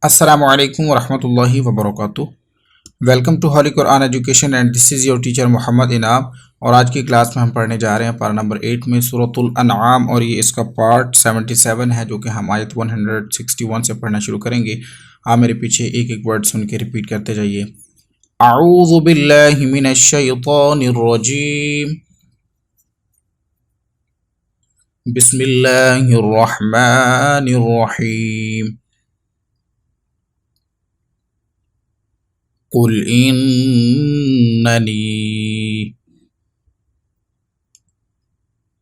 अस्सलामु अलैकुम वरहमतुल्लाहि वबरकातुह। Welcome to holy Quran education and this is your teacher Mohammad Inam. और आज की क्लास में हम पढ़ने जा रहे हैं पारा नंबर 8 में सूरतुल अनआम, और ये इसका पार्ट 77 है, जो कि हम आयत 161 से पढ़ना शुरू करेंगे। आप मेरे पीछे एक एक वर्ड सुन के रिपीट करते जाइए। अऊज़ु बिल्लाहि मिनश शैतानिर रजीम, बिस्मिल्लाहिर रहमानिर रहीम। कुल इन्ननी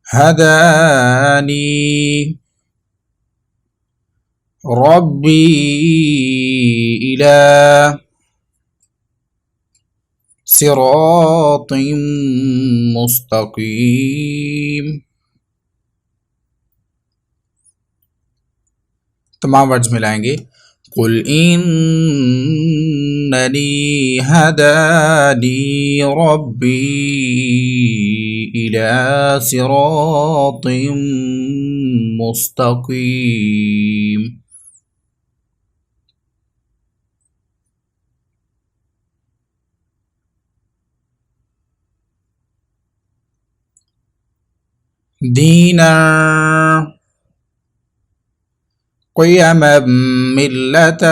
हदानी रब्बी इला सिरातिम मुस्तकीम। तमाम वर्ड्स मिलाएंगे। कुल इन्ननी हदानी रब्बी इला सिरातिम मुस्तकीम। दीना क़ियमा मिल्लत,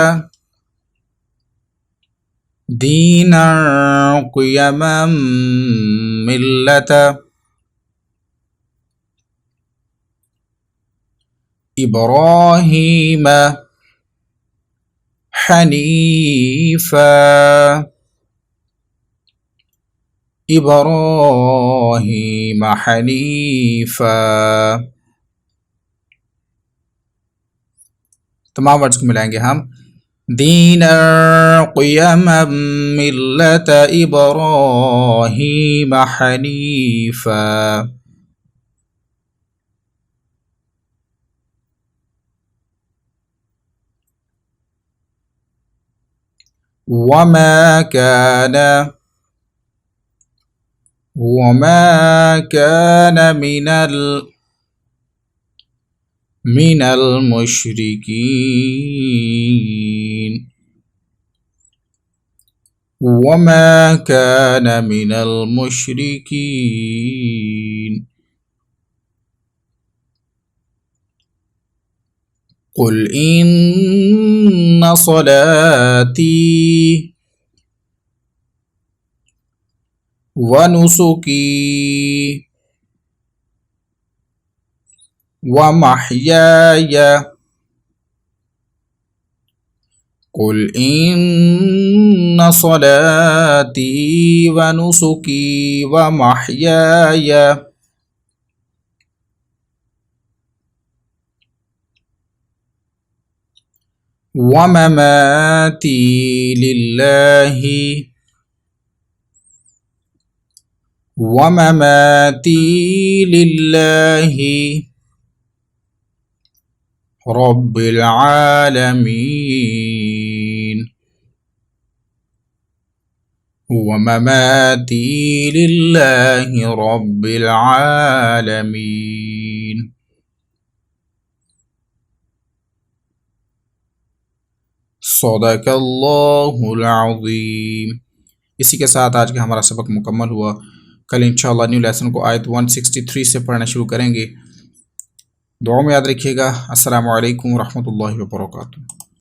दीना क़ियमा मिल्लत इब्राहीम हनीफा, इब्राहीम हनीफा। तमाम वर्ड्स को मिलाएंगे हम। दीना क़ियमा मिल्लत इब्राहीम हनीफा। वमा कान मिनल मुशरिकीन, वमा कान मिनल मुशरिकीन। कुल इन्ना सलाती व नुसुकी व महयाय, कुल इन्ना सलाती व नुसुकी व महयाय व ममाती लिल्लाहि रब्बिल आलमीन, व ममाती लिल्लाहि रब्बिल आलमीन। सदक़ल्लाहुल अज़ीम। इसी के साथ आज का हमारा सबक मुकम्मल हुआ। कल इंशाअल्लाह न्यू लेसन को आयत 163 से पढ़ना शुरू करेंगे। दुआ में याद रखिएगा। अस्सलामु अलैकुम वरहमतुल्लाहि वबरकातुहू।